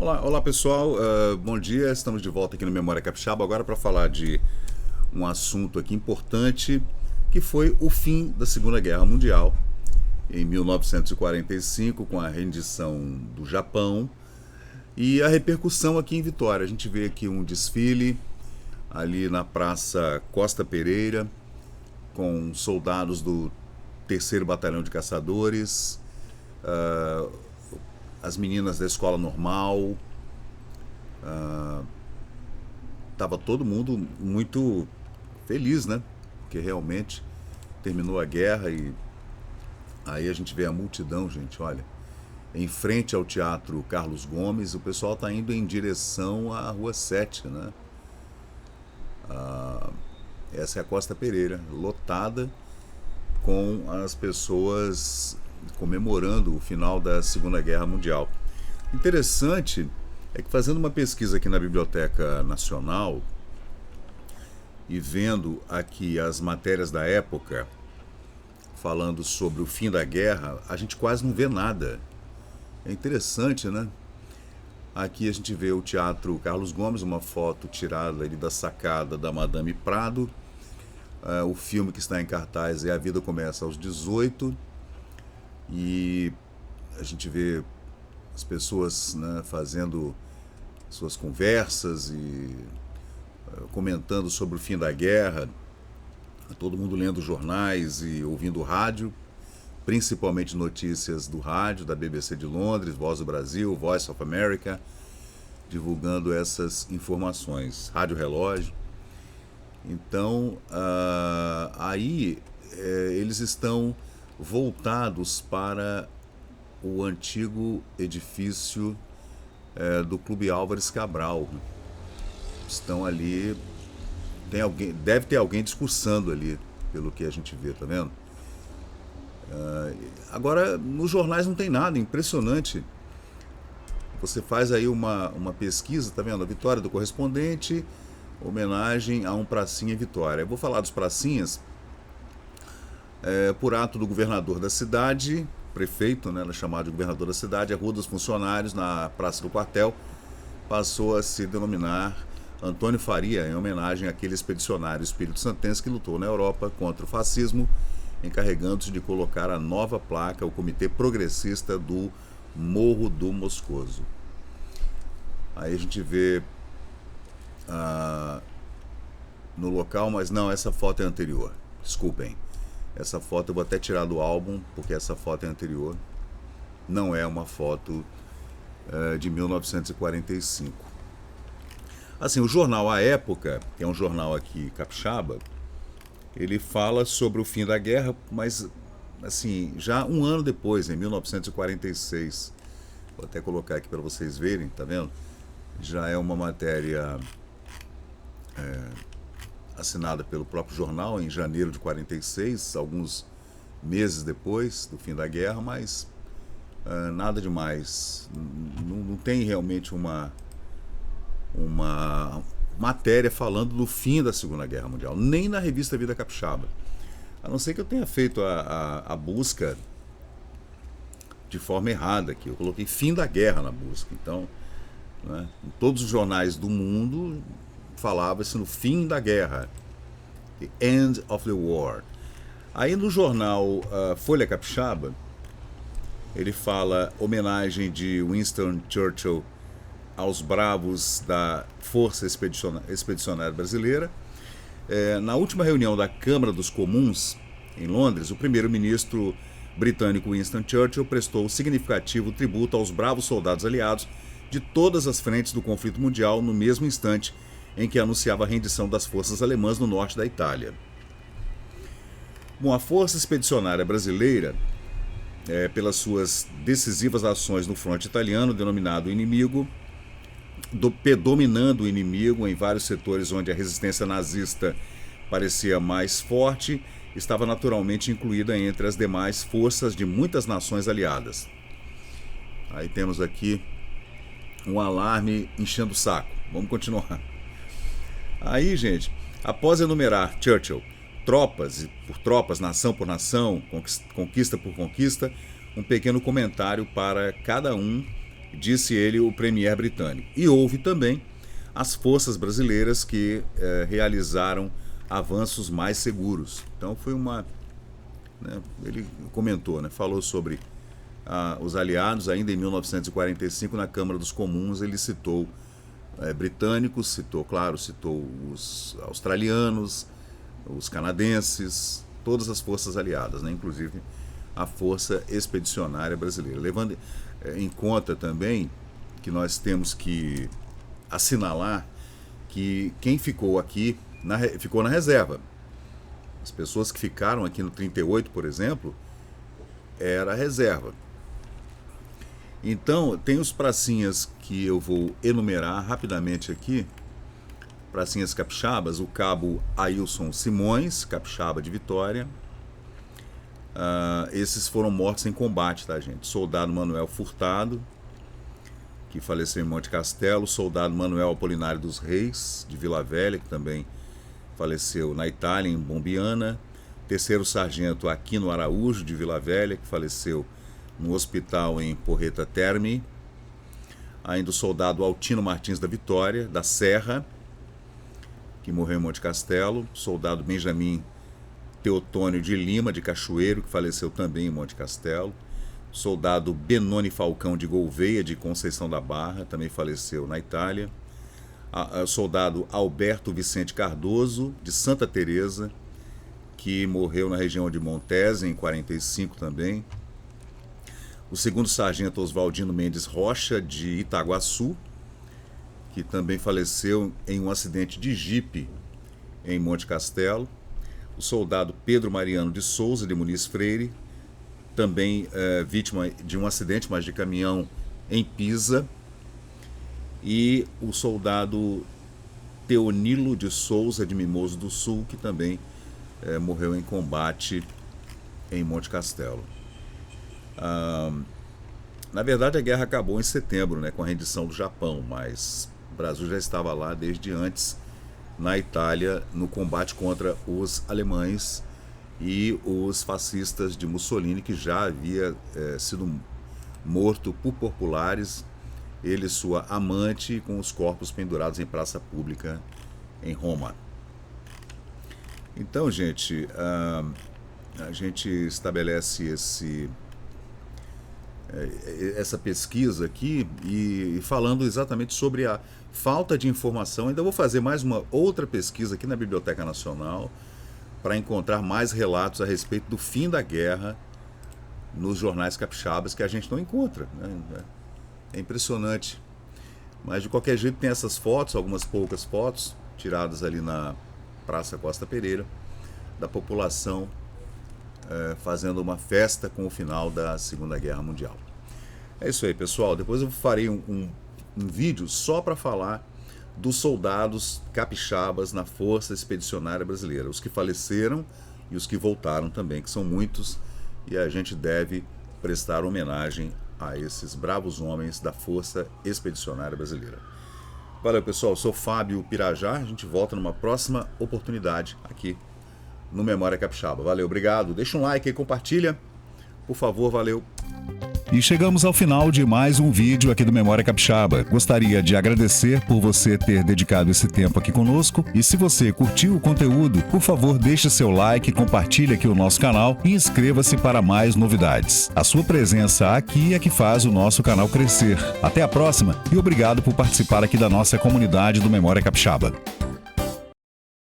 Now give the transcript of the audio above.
Olá pessoal, bom dia, estamos de volta aqui no Memória Capixaba agora para falar de um assunto aqui importante que foi o fim da Segunda Guerra Mundial em 1945 com a rendição do Japão e a repercussão aqui em Vitória. A gente vê aqui um desfile ali na Praça Costa Pereira com soldados do 3º Batalhão de Caçadores, as meninas da escola normal, tava todo mundo muito feliz, né? Porque realmente terminou a guerra e aí a gente vê a multidão, gente, olha, em frente ao Teatro Carlos Gomes, o pessoal está indo em direção à Rua 7, né? Essa é a Costa Pereira, lotada com as pessoas comemorando o final da Segunda Guerra Mundial. Interessante é que fazendo uma pesquisa aqui na Biblioteca Nacional e vendo aqui as matérias da época falando sobre o fim da guerra, a gente quase não vê nada. É interessante, né? Aqui a gente vê o Teatro Carlos Gomes, uma foto tirada ali da sacada da Madame Prado. O filme que está em cartaz é A Vida Começa aos 18. E a gente vê as pessoas, né, fazendo suas conversas e comentando sobre o fim da guerra, todo mundo lendo jornais e ouvindo rádio, principalmente notícias do rádio, da BBC de Londres, Voz do Brasil, Voice of America, divulgando essas informações, Rádio Relógio. Então, aí eles estão voltados para o antigo edifício do Clube Álvares Cabral. Estão ali, deve ter alguém discursando ali, pelo que a gente vê, tá vendo? Agora, nos jornais não tem nada, impressionante. Você faz aí uma pesquisa, tá vendo? A vitória do correspondente, homenagem a um pracinha em Vitória. Eu vou falar dos pracinhas. Por ato do governador da cidade, prefeito, né, chamado de governador da cidade, a Rua dos Funcionários, na Praça do Quartel, passou a se denominar Antônio Faria, em homenagem àquele expedicionário espírito-santense que lutou na Europa contra o fascismo, encarregando-se de colocar a nova placa, o Comitê Progressista do Morro do Moscoso. Aí a gente vê no local, mas não, essa foto é anterior, desculpem. Essa foto eu vou até tirar do álbum, porque essa foto é anterior. Não é uma foto de 1945. Assim, o jornal A Época, que é um jornal aqui capixaba, ele fala sobre o fim da guerra, mas assim, já um ano depois, em 1946. Vou até colocar aqui para vocês verem, tá vendo? Já é uma matéria assinada pelo próprio jornal em janeiro de 46, alguns meses depois do fim da guerra, mas nada demais. Não tem realmente uma matéria falando do fim da Segunda Guerra Mundial, nem na revista Vida Capixaba. A não ser que eu tenha feito a busca de forma errada aqui. Eu coloquei fim da guerra na busca. Então, né, em todos os jornais do mundo falava-se no fim da guerra, the end of the war. Aí no jornal Folha Capixaba, ele fala homenagem de Winston Churchill aos bravos da Força Expedicionária Brasileira. Na última reunião da Câmara dos Comuns, em Londres, o primeiro-ministro britânico Winston Churchill prestou significativo tributo aos bravos soldados aliados de todas as frentes do conflito mundial no mesmo instante em que anunciava a rendição das forças alemãs no norte da Itália. Bom, a Força Expedicionária Brasileira, pelas suas decisivas ações no fronte italiano, denominado inimigo, predominando o inimigo em vários setores onde a resistência nazista parecia mais forte, estava naturalmente incluída entre as demais forças de muitas nações aliadas. Aí temos aqui um alarme enchendo o saco. Vamos continuar. Aí, gente, após enumerar Churchill tropas por tropas, nação por nação, conquista por conquista, um pequeno comentário para cada um disse ele, o premier britânico. E houve também as forças brasileiras que realizaram avanços mais seguros. Então foi uma... Né, ele comentou, né, falou sobre os aliados. Ainda em 1945, na Câmara dos Comuns, ele citou britânicos, citou os australianos, os canadenses, todas as forças aliadas, né, inclusive a Força Expedicionária Brasileira. Levando em conta também que nós temos que assinalar que quem ficou aqui ficou na reserva. As pessoas que ficaram aqui no 38, por exemplo, era a reserva. Então, tem os pracinhas que eu vou enumerar rapidamente aqui. Pracinhas capixabas: o cabo Ailson Simões, capixaba de Vitória. Esses foram mortos em combate, tá, gente? Soldado Manuel Furtado, que faleceu em Monte Castelo. Soldado Manuel Apolinário dos Reis, de Vila Velha, que também faleceu na Itália, em Bombiana. Terceiro sargento Aquino Araújo, de Vila Velha, que faleceu no hospital em Porreta Terme. Ainda o soldado Altino Martins da Vitória, da Serra, que morreu em Monte Castelo. Soldado Benjamin Teotônio de Lima, de Cachoeiro, que faleceu também em Monte Castelo. Soldado Benoni Falcão de Gouveia, de Conceição da Barra, também faleceu na Itália. Soldado Alberto Vicente Cardoso, de Santa Teresa, que morreu na região de Montese, em 45 também. O segundo sargento Oswaldino Mendes Rocha, de Itaguaçu, que também faleceu em um acidente de jipe em Monte Castelo. O soldado Pedro Mariano de Souza, de Muniz Freire, também vítima de um acidente, mas de caminhão, em Pisa. E o soldado Teonilo de Souza, de Mimoso do Sul, que também morreu em combate em Monte Castelo. Na verdade, a guerra acabou em setembro, né, com a rendição do Japão, mas o Brasil já estava lá desde antes, na Itália, no combate contra os alemães e os fascistas de Mussolini, que já havia sido morto por populares, ele e sua amante, com os corpos pendurados em praça pública em Roma. Então, gente, a gente estabelece essa pesquisa aqui e falando exatamente sobre a falta de informação. Ainda vou fazer mais uma outra pesquisa aqui na Biblioteca Nacional para encontrar mais relatos a respeito do fim da guerra nos jornais capixabas, que a gente não encontra, né? É impressionante. Mas de qualquer jeito tem essas fotos, algumas poucas fotos tiradas ali na Praça Costa Pereira, da população fazendo uma festa com o final da Segunda Guerra Mundial. É isso aí, pessoal. Depois eu farei um vídeo só para falar dos soldados capixabas na Força Expedicionária Brasileira, os que faleceram e os que voltaram também, que são muitos, e a gente deve prestar homenagem a esses bravos homens da Força Expedicionária Brasileira. Valeu, pessoal. Eu sou Fábio Pirajá. A gente volta numa próxima oportunidade aqui no Memória Capixaba. Valeu, obrigado. Deixa um like aí, compartilha, por favor, valeu. E chegamos ao final de mais um vídeo aqui do Memória Capixaba. Gostaria de agradecer por você ter dedicado esse tempo aqui conosco. E se você curtiu o conteúdo, por favor, deixe seu like, compartilhe aqui o nosso canal e inscreva-se para mais novidades. A sua presença aqui é que faz o nosso canal crescer. Até a próxima e obrigado por participar aqui da nossa comunidade do Memória Capixaba.